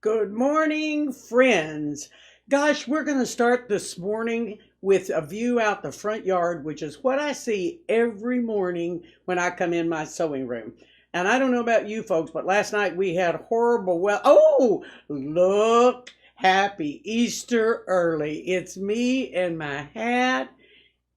Good morning, friends. Gosh, we're going to start this morning with a view out the front yard, which is what I see every morning when I come in my sewing room. And I don't know about you folks, but last night we had horrible weather. Oh, look, happy Easter early. It's me and my hat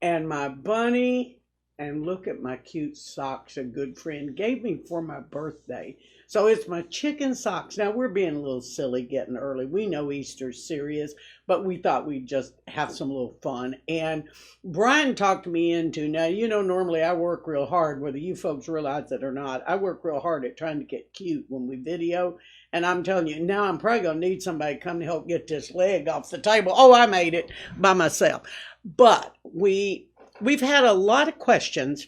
and my bunny. And look at my cute socks a good friend gave me for my birthday. So it's my chicken socks. Now we're being a little silly getting early. We know Easter's serious, but we thought we'd just have some little fun. And Brian talked me into, now you know normally I work real hard, whether you folks realize it or not. I work real hard at trying to get cute when we video. And I'm telling you, now I'm probably going to need somebody to come to help get this leg off the table. Oh, I made it by myself. But We've had a lot of questions.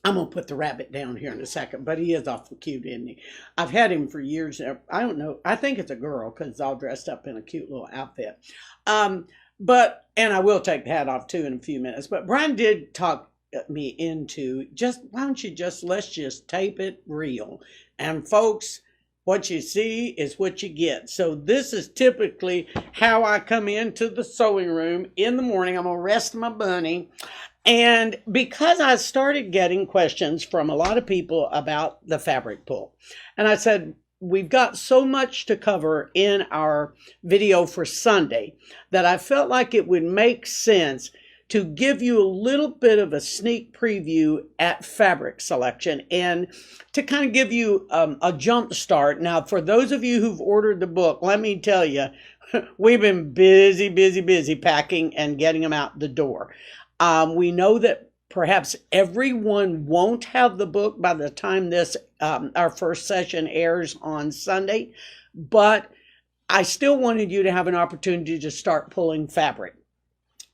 I'm going to put the rabbit down here in a second, but he is awful cute, isn't he? I've had him for years now. I don't know. I think it's a girl because it's all dressed up in a cute little outfit. And I will take the hat off too in a few minutes. But Brian did talk me into why don't you let's just tape it real. And folks, what you see is what you get. So this is typically how I come into the sewing room in the morning. I'm going to rest my bunny. And because I started getting questions from a lot of people about the fabric pull. And I said, we've got so much to cover in our video for Sunday that I felt like it would make sense to give you a little bit of a sneak preview at fabric selection and to kind of give you a jump start. Now, for those of you who've ordered the book, let me tell you, we've been busy packing and getting them out the door. We know that perhaps everyone won't have the book by the time this our first session airs on Sunday, but I still wanted you to have an opportunity to start pulling fabric.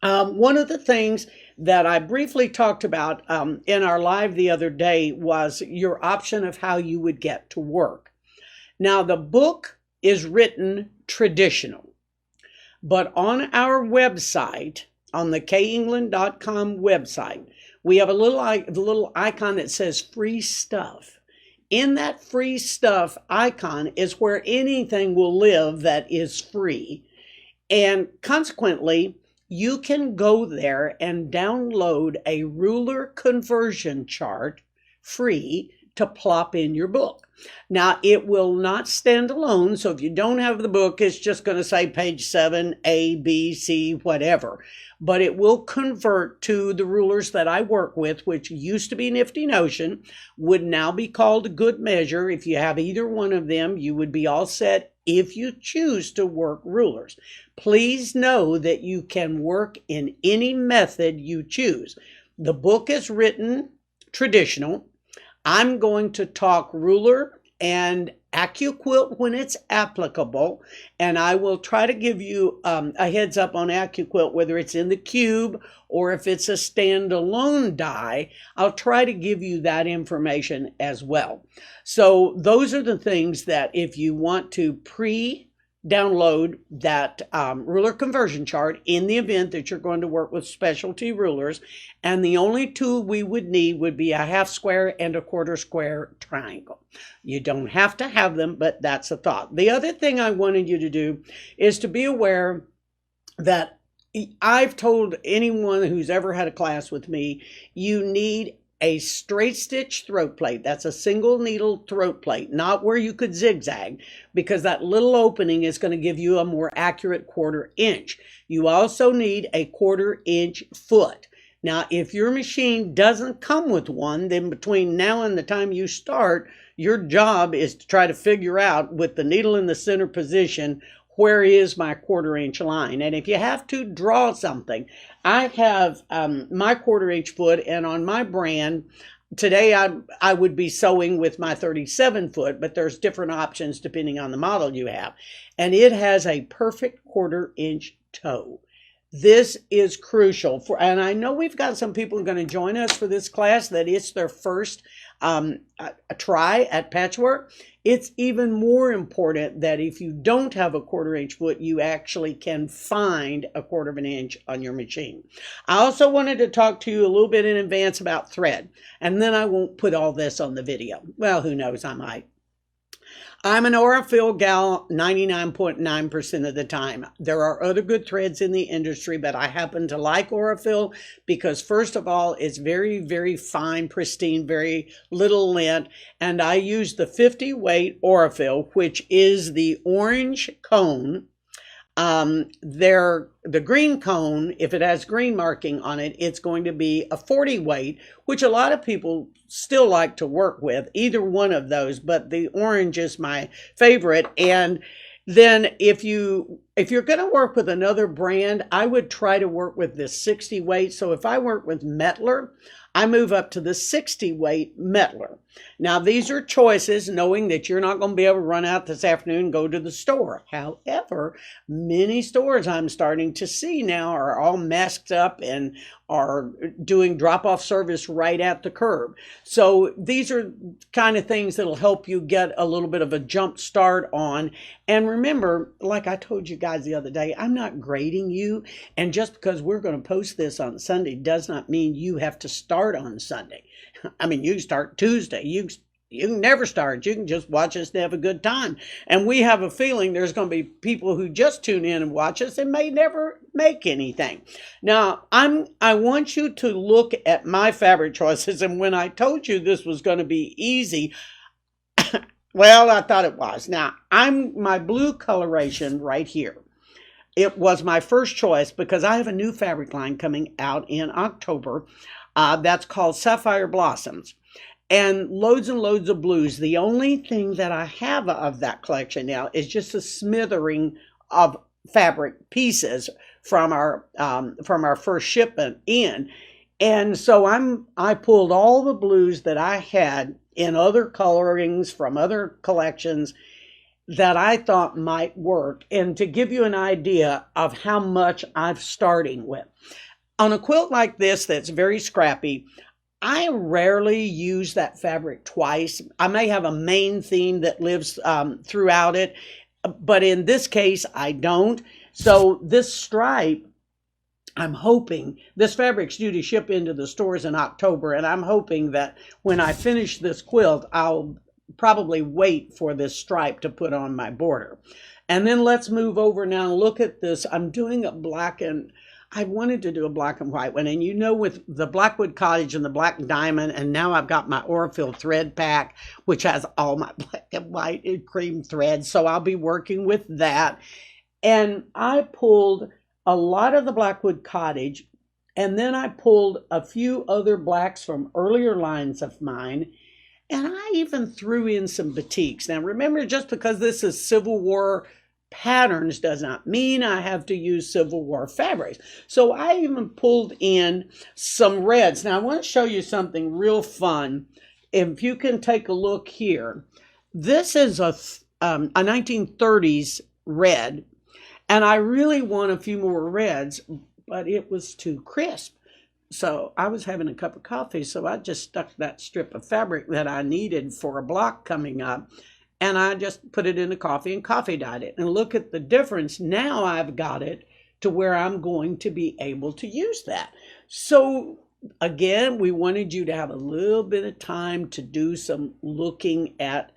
One of the things that I briefly talked about in our live the other day was your option of how you would get to work. Now, the book is written traditional, but on our website, on the kayengland.com website, we have a little icon that says free stuff. In that free stuff icon is where anything will live that is free. And consequently, you can go there and download a ruler conversion chart free to plop in your book. Now, it will not stand alone. So if you don't have the book, it's just going to say page 7, A, B, C, whatever. But it will convert to the rulers that I work with, which used to be Nifty Notion, would now be called Good Measure. If you have either one of them, you would be all set if you choose to work rulers. Please know that you can work in any method you choose. The book is written traditional. I'm going to talk ruler and AccuQuilt when it's applicable, and I will try to give you a heads up on AccuQuilt, whether it's in the cube or if it's a standalone die. I'll try to give you that information as well. So those are the things that if you want to download that ruler conversion chart in the event that you're going to work with specialty rulers. And the only tool we would need would be a half square and a quarter square triangle. You don't have to have them, but that's a thought. The other thing I wanted you to do is to be aware that I've told anyone who's ever had a class with me, you need a straight stitch throat plate. That's a single needle throat plate, not where you could zigzag, because that little opening is going to give you a more accurate 1/4 inch. You also need a 1/4 inch foot. Now, if your machine doesn't come with one, then between now and the time you start, your job is to try to figure out with the needle in the center position, where is my 1/4 inch line? And if you have to draw something, I have my 1/4 inch foot, and on my brand, today I would be sewing with my 37 foot, but there's different options depending on the model you have. And it has a perfect 1/4 inch toe. This is crucial and I know we've got some people going to join us for this class that it's their first try at patchwork. It's even more important that if you don't have a 1/4 inch foot, you actually can find a 1/4 inch on your machine. I also wanted to talk to you a little bit in advance about thread, and then I won't put all this on the video. Well, who knows, I might. I'm an Aurifil gal 99.9% of the time. There are other good threads in the industry, but I happen to like Aurifil because, first of all, it's very, very fine, pristine, very little lint. And I use the 50 weight Aurifil, which is the orange cone. The green cone, if it has green marking on it, it's going to be a 40 weight, which a lot of people still like to work with, either one of those, but the orange is my favorite. And then if you're going to work with another brand, I would try to work with this 60 weight. So if I work with Mettler, I move up to the 60 weight Mettler. Now, these are choices, knowing that you're not going to be able to run out this afternoon and go to the store. However, many stores I'm starting to see now are all masked up and are doing drop-off service right at the curb. So these are kind of things that'll help you get a little bit of a jump start on. And remember, like I told you guys the other day, I'm not grading you. And just because we're going to post this on Sunday does not mean you have to start on Sunday. I mean, you can start Tuesday. You can never start. You can just watch us and have a good time. And we have a feeling there's going to be people who just tune in and watch us and may never make anything. Now, I want you to look at my fabric choices. And when I told you this was going to be easy, well, I thought it was. Now, my blue coloration right here. It was my first choice because I have a new fabric line coming out in October. That's called Sapphire Blossoms. And loads of blues. The only thing that I have of that collection now is just a smattering of fabric pieces from our first shipment in. And so I pulled all the blues that I had in other colorings from other collections that I thought might work, and to give you an idea of how much I'm starting with. On a quilt like this that's very scrappy, I rarely use that fabric twice. I may have a main theme that lives throughout it, but in this case, I don't. So this stripe, I'm hoping, this fabric's due to ship into the stores in October, and I'm hoping that when I finish this quilt, I'll probably wait for this stripe to put on my border. And then let's move over now and look at this. I'm doing a black, and I wanted to do a black and white one. And you know, with the Blackwood Cottage and the Black Diamond, and now I've got my Aurifil thread pack, which has all my black and white and cream threads. So I'll be working with that. And I pulled a lot of the Blackwood Cottage, and then I pulled a few other blacks from earlier lines of mine. And I even threw in some batiks. Now remember, just because this is Civil War patterns does not mean I have to use Civil War fabrics. So I even pulled in some reds. Now I want to show you something real fun. If you can take a look here, this is a 1930s red, and I really want a few more reds, but it was too crisp. So I was having a cup of coffee, so I just stuck that strip of fabric that I needed for a block coming up, and I just put it in the coffee and coffee dyed it. And look at the difference. Now I've got it to where I'm going to be able to use that. So again, we wanted you to have a little bit of time to do some looking at,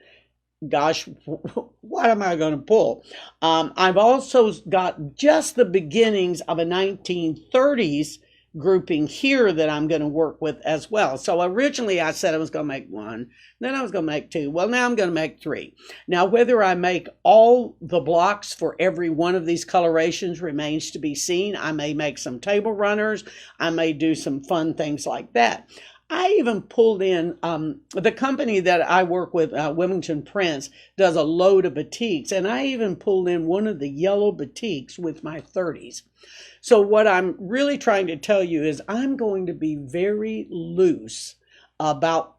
gosh, what am I going to pull? I've also got just the beginnings of a 1930s grouping here that I'm going to work with as well. So originally I said I was going to make one, then I was going to make two. Well, now I'm going to make three. Now, whether I make all the blocks for every one of these colorations remains to be seen. I may make some table runners. I may do some fun things like that. I even pulled in, the company that I work with, Wilmington Prince, does a load of batiks, and I even pulled in one of the yellow batiks with my 30s. So what I'm really trying to tell you is I'm going to be very loose about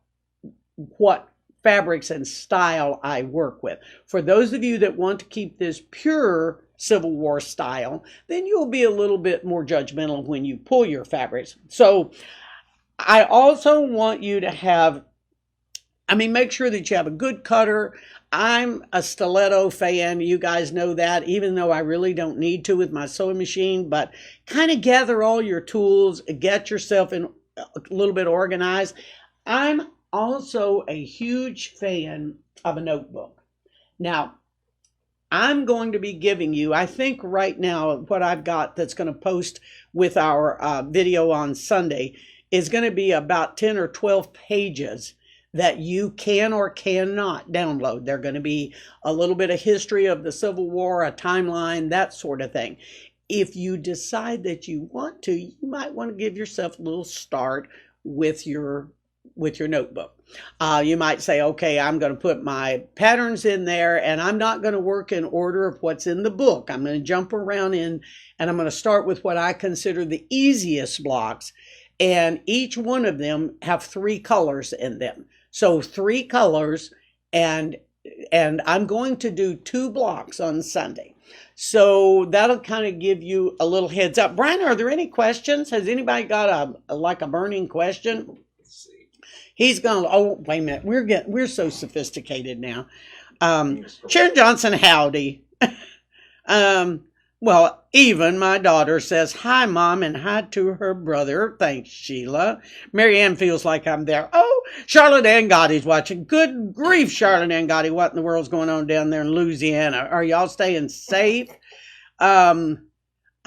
what fabrics and style I work with. For those of you that want to keep this pure Civil War style, then you'll be a little bit more judgmental when you pull your fabrics. So I also want you to have, make sure that you have a good cutter. I'm a stiletto fan. You guys know that, even though I really don't need to with my sewing machine, but kind of gather all your tools, get yourself in a little bit organized. I'm also a huge fan of a notebook. Now, I'm going to be giving you, I think right now, what I've got that's going to post with our video on Sunday is going to be about 10 or 12 pages that you can or cannot download. They're going to be a little bit of history of the Civil War, a timeline, that sort of thing. If you decide that you want to, you might want to give yourself a little start with your notebook. You might say, okay, I'm going to put my patterns in there and I'm not going to work in order of what's in the book. I'm going to jump around in and I'm going to start with what I consider the easiest blocks. And each one of them have 3 colors in them. So 3 colors, and I'm going to do 2 blocks on Sunday. So that'll kind of give you a little heads up. Brian, are there any questions? Has anybody got a burning question? He's going, oh, wait a minute. We're so sophisticated now. Sharon Johnson, howdy. Well, even my daughter says, hi, Mom, and hi to her brother. Thanks, Sheila. Mary Ann feels like I'm there. Oh, Charlotte Ann Gotti's watching. Good grief, Charlotte Ann Gotti. What in the world's going on down there in Louisiana? Are y'all staying safe?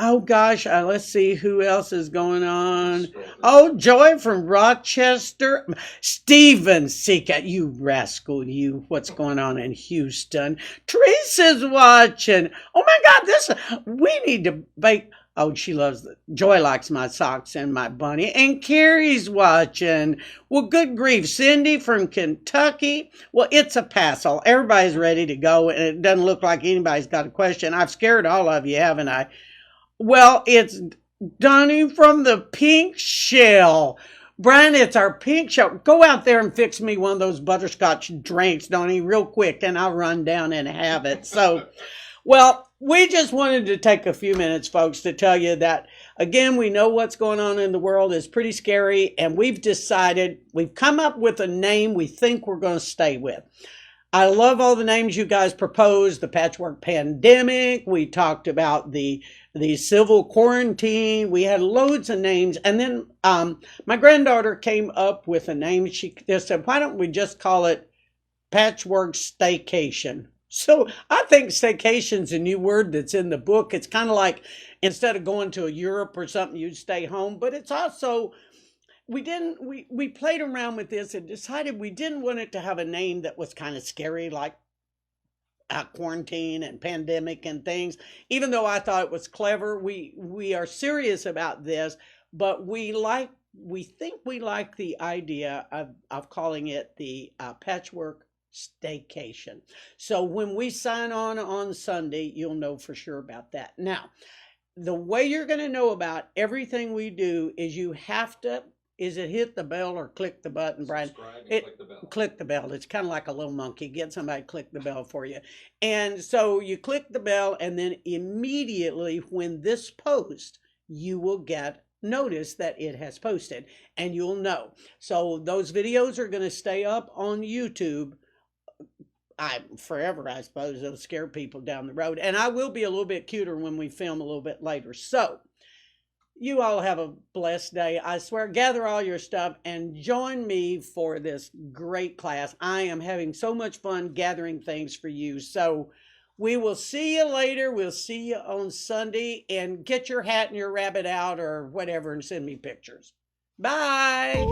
Oh, gosh, let's see who else is going on. Oh, Joy from Rochester. Stephen Sika, you rascal, you. What's going on in Houston? Teresa's watching. Oh, my God, we need to bake. Oh, Joy likes my socks and my bunny. And Carrie's watching. Well, good grief. Cindy from Kentucky. Well, it's a passel. Everybody's ready to go, and it doesn't look like anybody's got a question. I've scared all of you, haven't I? Well, it's Donnie from the Pink Shell. Brian, it's our Pink Shell. Go out there and fix me one of those butterscotch drinks, Donnie, real quick, and I'll run down and have it. So, well, we just wanted to take a few minutes, folks, to tell you that, again, we know what's going on in the world is pretty scary, and we've come up with a name we think we're going to stay with. I love all the names you guys proposed, the patchwork pandemic. We talked about the civil quarantine. We had loads of names. And then my granddaughter came up with a name. She just said, why don't we just call it Patchwork Stay-cation? So I think staycation's a new word that's in the book. It's kind of like instead of going to Europe or something, you'd stay home. But it's also... We played around with this and decided we didn't want it to have a name that was kind of scary, like quarantine and pandemic and things. Even though I thought it was clever, we are serious about this, but we think we like the idea of calling it the Patchwork Staycation. So when we sign on Sunday, you'll know for sure about that. Now, the way you're going to know about everything we do is you have to. Is it hit the bell or click the button, Brian? Click the bell. Click the bell. It's kind of like a little monkey. Get somebody to click the bell for you. And so you click the bell, and then immediately when this posts, you will get notice that it has posted, and you'll know. So those videos are going to stay up on YouTube forever, I suppose. It'll scare people down the road. And I will be a little bit cuter when we film a little bit later. So you all have a blessed day. I swear, gather all your stuff and join me for this great class. I am having so much fun gathering things for you. So we will see you later. We'll see you on Sunday. And get your hat and your rabbit out or whatever and send me pictures. Bye.